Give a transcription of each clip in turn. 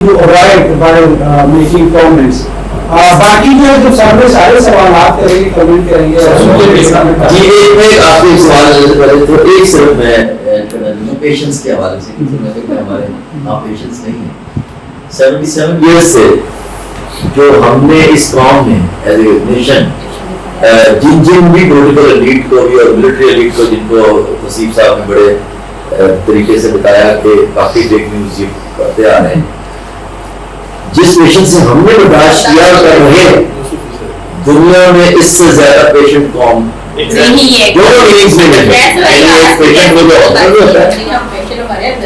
to avoid by making comments. باقی جو سامنے سارے سوالات کریں گے کمنٹ کریں گے. جی ایک میں آپ سے سوال پہلے تو ایک صرف میں پیشنس کے حوالے سے ہمارے آپ پیشنس نہیں ہیں 77 ایئرس سے جو ہم نے اس قوم میں ایز اے نیشن جن بھی پولیٹیکل ایلیٹ کو بھی اور ملٹری ایلیٹ کو جن کو وسیم صاحب نے بڑے طریقے سے بتایا کہ کافی فیک نیوز یہ کرتے آ رہے ہیں, جس پیشنٹ سے ہم نے برداشت کیا کر رہے ہیں دنیا میں اس سے زیادہ پیشنٹ قوم نہیں ہے. دونوں میننگز میں نہیں پیشنٹ کو جو ہوتا ہے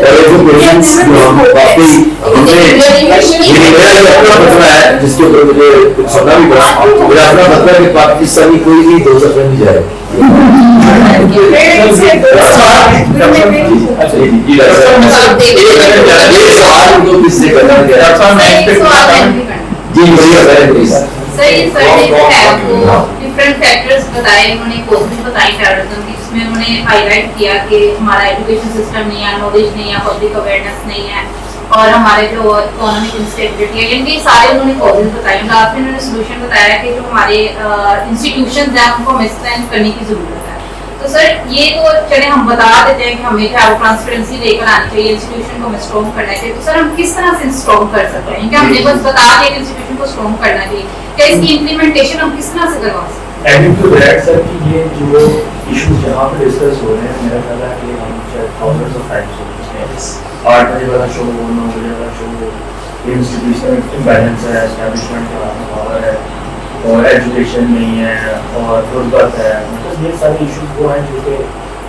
اور جو پیشنٹس جو ہم واقعی ہم نے میرا یہ اپنا فتویٰ ہے جس کے اوپر مجھے کچھ سننا بھی پڑا. میرا اپنا فتویٰ ہے کہ پاکستانی کوئی بھی دو سفر نہیں جائے. ڈفرنٹ فیکٹرز بتائے انہوں نے, کوزز بتائی ٹیررزم کی, جس میں انہوں نے ہائی لائٹ کیا کہ ہمارا ایجوکیشن سسٹم نہیں ہے, نالج نہیں ہے, پبلک اویئرنیس نہیں ہے, اور ہمارے جو اکانومک انسٹیبلٹی ہے, یعنی سارے انہوں نے کوزز بتائے. لاسٹ میں انہوں نے سولوشن بتایا کہ جو ہمارے انسٹیٹیوشنز ہیں ان کو ہمیں اسٹرینتھ کرنے کی ضرورت ہے. تو سر یہ تو چلے ہم بتا دیتے ہیں کہ ہمیں کیا وہ ٹرانسپیرنسی لے کر آنی چاہیے, انسٹیٹیوشن کو ہمیں اسٹرانگ کرنا چاہیے. تو سر ہم کس طرح سے اسٹرانگ کر سکتے ہیں, کیونکہ ہم نے بس بتا دیا کہ انسٹیٹیوشن کو اسٹرانگ کرنا چاہیے, کیا اس کی امپلیمنٹیشن ہم کس طرح سے کروا سکتے ہیں؟ ایڈنگ ٹو دیٹ سر کہ یہ جو ایشوز جہاں پہ ڈسکس ہو رہے ہیں میرا خیال ہے کہ ہم شاید تھاؤزنڈس آف ٹائمس ہو چکے ہیں. 8 بجے والا شو ہو, 9 بجے والا شو ہو, انسٹیٹیوشنل امبیلنس ہے, اسٹیبلشمنٹ کا پاور ہے, اور ایجوکیشن نہیں ہے, اور غربت ہے. مطلب یہ سارے ایشوز وہ ہیں جو کہ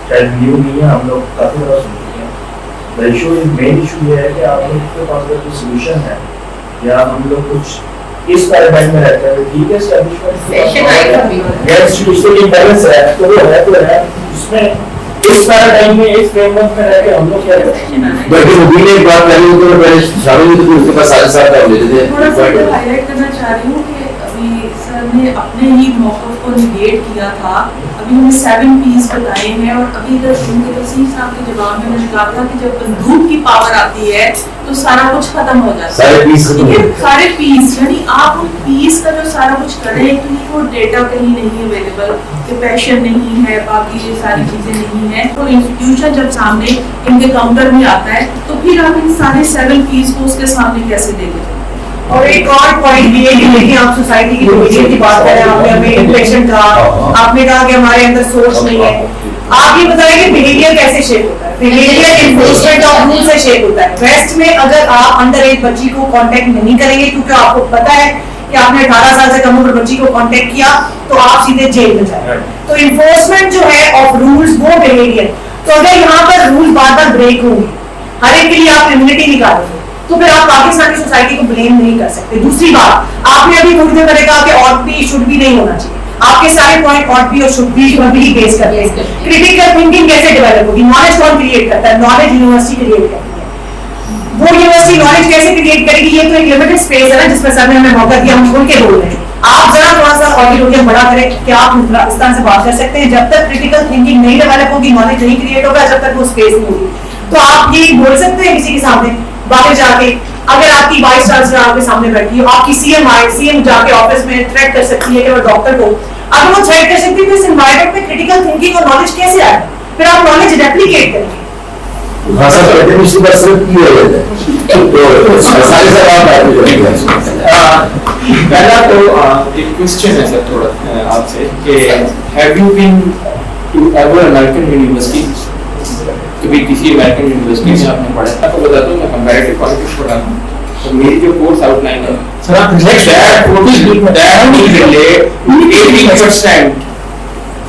شاید نیو نہیں ہے, ہم لوگ کافی زیادہ سن چکے ہیں. دا ایشو مین ایشو یہ ہے کہ آپ لوگ کے پاس اگر کوئی سولوشن ہے یا ہم لوگ کچھ اس پیراڈائم میں رہتے ہیں, ٹھیک ہے اسٹیبلشمنٹ یا انسٹیٹیوشنل امبیلنس ہے تو وہ ہے تو ہے, اس میں اس پیراڈائم میں اس فریم ورک میں رہ کے ہم لوگ کیا کرتے ہیں. بلکہ مبین نے ایک بات کہی تو پہلے شامل ہوئی تو اس کے پاس سارے ساتھ کام لیتے تھے. تھوڑا سا ہائی لائٹ کرنا چاہ رہی ہوں کہ ابھی سر نے اپنے ہی موقف کو نگیٹ کیا تھا. ابھی ہمیں 7 P's بتائے ہیں, اور ابھی ادھر وسیم صاحب کے جواب میں نے کہا تھا کہ جب بندوق کی پاور آتی ہے تو سارا کچھ ختم ہو جاتا ہے. سارے پیس یعنی آپ ان پیس کا جو سارا کچھ کریں تو یہ وہ ڈیٹا کہیں نہیں اویلیبل, کہ پیشن نہیں ہے, باقی یہ ساری چیزیں نہیں ہیں. تو انسٹیٹیوشن جب سامنے ان کے کاؤنٹر میں آتا ہے تو پھر آپ ان سارے 7 P's کو اس کے سامنے کیسے دے دیں. اور ایک اور پوائنٹ بھی ہے کہ دیکھیں آپ سوسائٹی کی ڈویژن کی بات کریں, آپ نے ہمیں امپریشن کہا, آپ نے کہا کہ ہمارے اندر سوچ نہیں ہے. آپ یہ بتائیں کہ بیہیویئر کیسے شیپ ہوتا ہے. بیہیویئر انفورسمنٹ آف رول سے شیپ ہوتا ہے. ویسٹ میں اگر آپ انڈر ایج بچی کو کانٹیکٹ نہیں کریں گے کیونکہ آپ کو پتا ہے کہ آپ نے 18 سال سے کم عمر بچی کو کانٹیکٹ کیا تو آپ سیدھے جیل میں جائیں. تو انفورسمنٹ جو ہے آف رولز وہ بیہیویئر. تو اگر یہاں پر رول بار بار بریک ہوں گے, ہر ایک کے لیے آپ امیونٹی نکالیں گے, تو پھر آپ پاکستانی سوسائٹی کو بلیم نہیں کر سکتے. دوسری بات, آپ نے ابھی تھوڑی دیر پہلے کہا کہ آٹ بی شوڈ بھی نہیں ہونا چاہیے. آپ کے سارے پوائنٹ آٹ بی اور شوڈ بی بیس کرتے ہیں. کریٹیکل تھنکنگ کیسے ڈیولپ ہوگی, نالج کون کریٹ کرتا ہے, نالج یونیورسٹی کریٹ کرتی ہے. وہ یونیورسٹی نالج کیسے کریٹ کرے گی, یہ تو ایک لمیٹڈ اسپیس ہے نا جس میں سر نے ہمیں موقع دیا, ہم کھل کے بول رہے ہیں. آپ ذرا تھوڑا سا آڈیٹوریم بڑا کریں کہ آپ پاکستان سے بات کر سکتے ہیں. جب تک کریٹیکل تھنکنگ نہیں ڈیولپ ہوگی, نالج نہیں کریٹ ہوگا, جب تک وہ اسپیس نہیں ہوگی. تو آپ یہ بول سکتے ہیں کسی کے سامنے باہر جا کے, اگر آپ کی وائس چانسلر آپ کے سامنے بیٹھی ہو, آپ کی سی ایم جا کے آفس میں تھریٹ کر سکتی ہے کہ وہ ڈاکٹر کو, اگر وہ تھریٹ کر سکتی ہے تو اس انوائرمنٹ میں کریٹیکل تھنکنگ اور نالج کیسے آئے, پھر آپ نالج ریپلیکیٹ کریں گے. پہلا تو ایک کوسچن ہے سر تھوڑا آپ سے کہ have you been to ever American university, کبھی کسی امریکن یونیورسٹی میں آپ نے پڑھا؟ آپ کو بتاتا ہوں میں کمپیریٹیو پالیٹکس پڑھا ہوں, تو میری جو کورس آؤٹ لائن ہے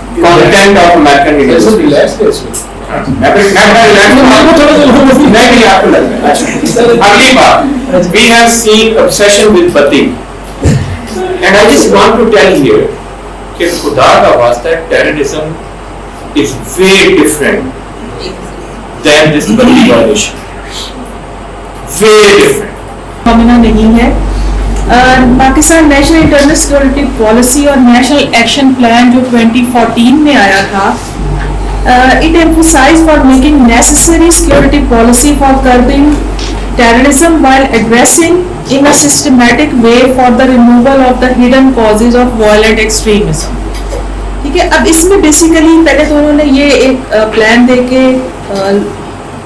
content of American university. اگلی بات, we have seen obsession with Bati, and I just want to tell here کہ خدا کا واسطہ terrorism is way different than this Bati violation. Way different. معاملہ نہیں ہے. Pakistan national internal security policy اور نیشنل ایکشن پلان جو 2014 میں آیا تھا, it emphasized for making necessary security policy for curbing terrorism while addressing in a systematic way for the removal of the hidden causes of violent extremism. ٹھیک ہے. اب اس میں basically پہلے تو انہوں نے یہ ایک پلان دے کے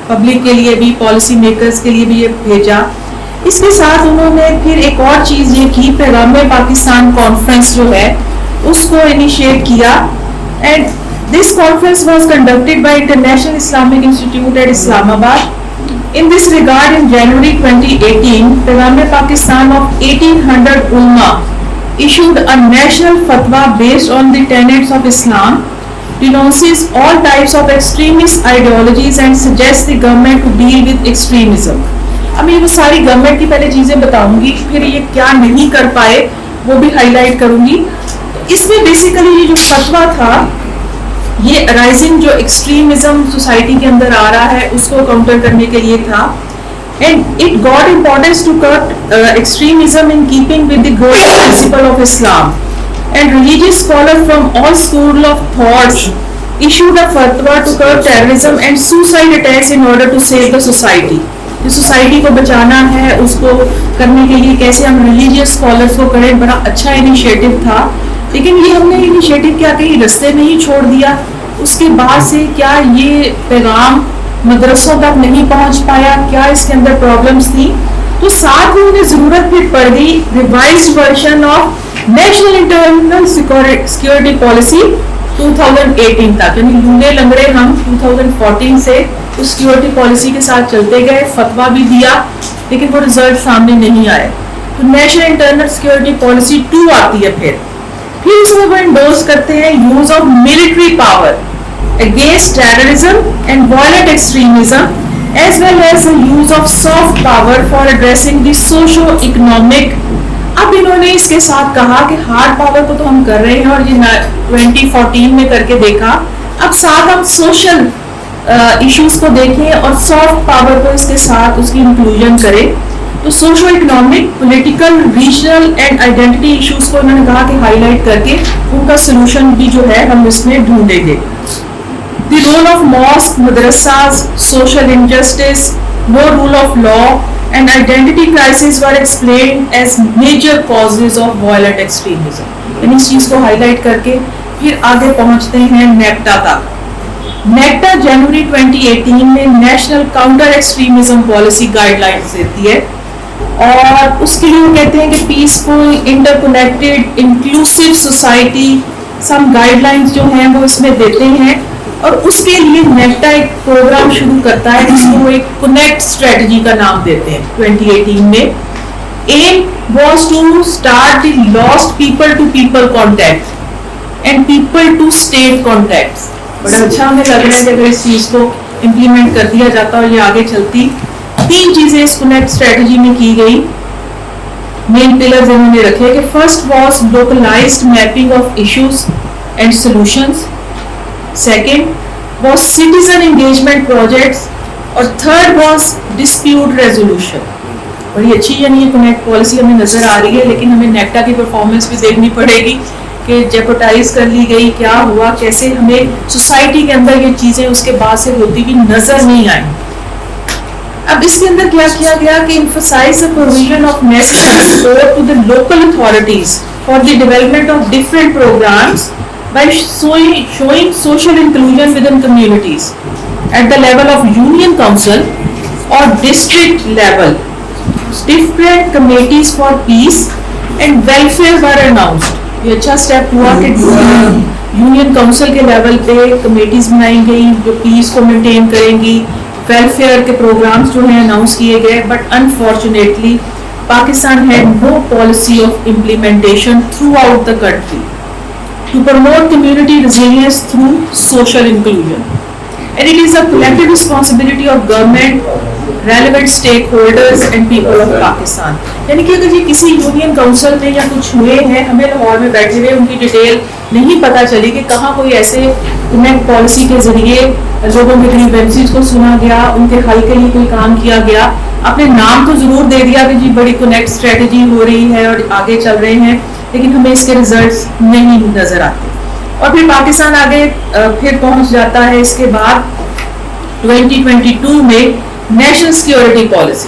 پبلک کے لیے بھی, پالیسی میکرز کے لیے بھی یہ بھیجا. اس کے ساتھ انہوں نے پھر ایک اور چیز یہ کی, پیغام پاکستان کانفرنس جو ہے اس کو انیشیٹ کیا. And this conference was conducted by international Islamic institute at Islamabad. In this regard, in January 2018, پیغام Pakistan of 1800 ulama issued a national fatwa based on the tenets of Islam, denounces all types of extremist ideologies and suggests the government to deal with extremism. اب یہ وہ ساری government کی پہلے چیزیں بتاؤں گی, پھر یہ کیا نہیں کر پائے وہ بھی ہائی لائٹ کروں گی. اس میں بیسیکلی یہ جو فتوا تھا یہ رائزنگ جو ایکسٹریمزم سوسائٹی کے اندر آ رہا ہے اس کو کاؤنٹر کرنے کے لیے تھا. And it got importance to cut extremism in keeping with the golden principle of Islam. And religious scholar from all school of thoughts issued a fatwa to curb terrorism and suicide attacks in order to save the society. جو society کو بچانا ہے اس کو کرنے کے لیے کیسے ہم ریلیجیس اسکالرس کو کریں, بڑا اچھا انیشیٹو تھا. لیکن یہ ہم نے انیشیٹو کیا کہیں رستے میں ہی چھوڑ دیا. اس کے بعد سے کیا یہ پیغام مدرسوں تک نہیں پہنچ پایا, کیا اس کے اندر پرابلمس تھی. تو ساتھ ہی انہیں ضرورت پھر پڑ گئی revised version of national internal security policy 2018 تک, یعنی لونگے لنگڑے ہم 2014 سے اس سیکورٹی پالیسی کے ساتھ چلتے گئے, فتوا بھی دیا لیکن وہ رزلٹ سامنے نہیں آئے. تو نیشنل انٹرنل سیکورٹی پالیسی 2 آتی ہے. پھر اس میں وہ انڈورس کرتے ہیں use of military power against terrorism and violent extremism as well as use of soft power for addressing the socio economic. اب انہوں نے اس کے ساتھ کہا کہ ہارڈ پاور کو تو ہم کر رہے ہیں اور یہ 2014 میں کر کے دیکھا, اب ساتھ ہم سوشل ایشوز کو دیکھیں اور سافٹ پاور کو اس کے ساتھ اس کی انکلوژن کریں. تو socio economic, political, regional and identity issues کو انہوں نے کہا کہ ہائی لائٹ کر کے ان کا سولوشن بھی جو ہے ہم اس میں ڈھونڈیں گے. The role of mosques, madrasas, social injustice, no rule of law and identity crisis were explained as major causes of violent extremism. یعنی اس چیز کو ہائی لائٹ کر کے پھر آگے پہنچتے ہیں نیکٹا تک. نیکٹا جنوری 2018 میں national counter extremism policy guide lines دیتی ہے اور اس کے لیے وہ کہتے ہیں کہ peaceful, interconnected, inclusive society, some guidelines جو ہیں وہ اس میں دیتے ہیں. اور اس کے لیے نیکٹا ایک پروگرام شروع کرتا ہے جس کو وہ ایک کنیکٹ اسٹریٹجی کا نام دیتے ہیں 2018 میں. aim was to start the lost people to people contact and people to state contacts. بڑا اچھا ہمیں لگ رہا ہے کہ اگر اس چیز کو امپلیمنٹ کر دیا جاتا اور یہ آگے چلتی. 3 چیزیں اس کنیکٹ اسٹریٹجی میں کی گئی, مین پلرز انہوں نے رکھے کہ first was localised mapping of issues and solutions, second was citizen engagement projects اور third was dispute resolution. بڑی اچھی یعنی یہ کنیکٹ پالیسی ہمیں نظر آ رہی ہے, لیکن ہمیں نیکٹا کی پرفارمنس بھی دیکھنی پڑے گی کہ جیپوٹائز کر لی گئی, کیا ہوا, کیسے ہمیں سوسائٹی کے اندر یہ چیزیں اس کے بعد سے ہوتی بھی نظر نہیں آئیں. اب اس کے اندر کیا کیا گیا کہ emphasize the provision of necessary support to the local authorities for the development of different programs by showing social inclusion within communities at the level of union council or district level. Different committees for peace and welfare were announced. یہ اچھا step ہوا کہ union council کے level پہ committees بنائی گئی جو پیس کو مینٹین کریں گی, ویلفیئر کے پروگرامز جو ہیں اناؤنس کیے گئے. But unfortunately Pakistan had no policy of implementation throughout the country to promote community resilience through social inclusion. And it is a collective responsibility of government, relevant stakeholders and people of Pakistan. یعنی کہ اگر یہ کسی union council میں یا کچھ ہوئے ہیں, ہمیں لاہور میں بیٹھے ہوئے ان کی ڈیٹیل نہیں پتہ چلی کہ کہاں کوئی ایسے کنیکٹ پالیسی کے ذریعے لوگوں کے گریوینسز کو سنا گیا, ان کے حل کے لیے کوئی کام کیا گیا. اپنے نام تو ضرور دے دیا کہ جی بڑی کنیکٹ اسٹریٹجی ہو رہی ہے اور آگے چل رہے ہیں, لیکن ہمیں اس کے ریزلٹس نہیں نظر آتے. اور پھر پاکستان آگے پھر پہنچ جاتا ہے اس کے بعد 2022 میں national security policy.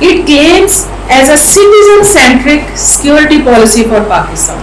it claims as a citizen centric security policy for Pakistan.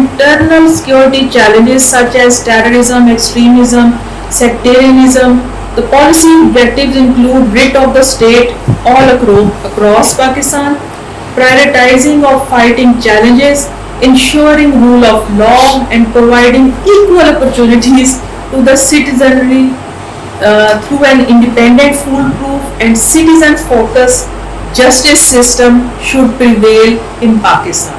internal security challenges such as terrorism, extremism, sectarianism, the policy objectives include writ of the state all across Pakistan, prioritizing of fighting challenges, ensuring rule of law and providing equal opportunities to the citizenry through an independent, foolproof and citizen-focused justice system should prevail in Pakistan.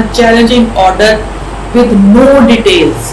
a challenging order with no details.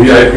VIP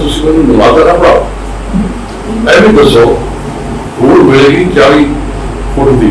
ਤੁਸੀਂ ਮੈਨੂੰ ਨਵਾਦਾ ਨਾ ਪੜਾਓ, ਮੈਂ ਵੀ ਦੱਸੋ ਹੋਰ ਮਿਲੇਗੀ 40 ਫੁੱਟ ਦੀ.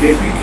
KPK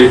1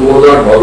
$2000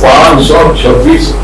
526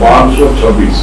526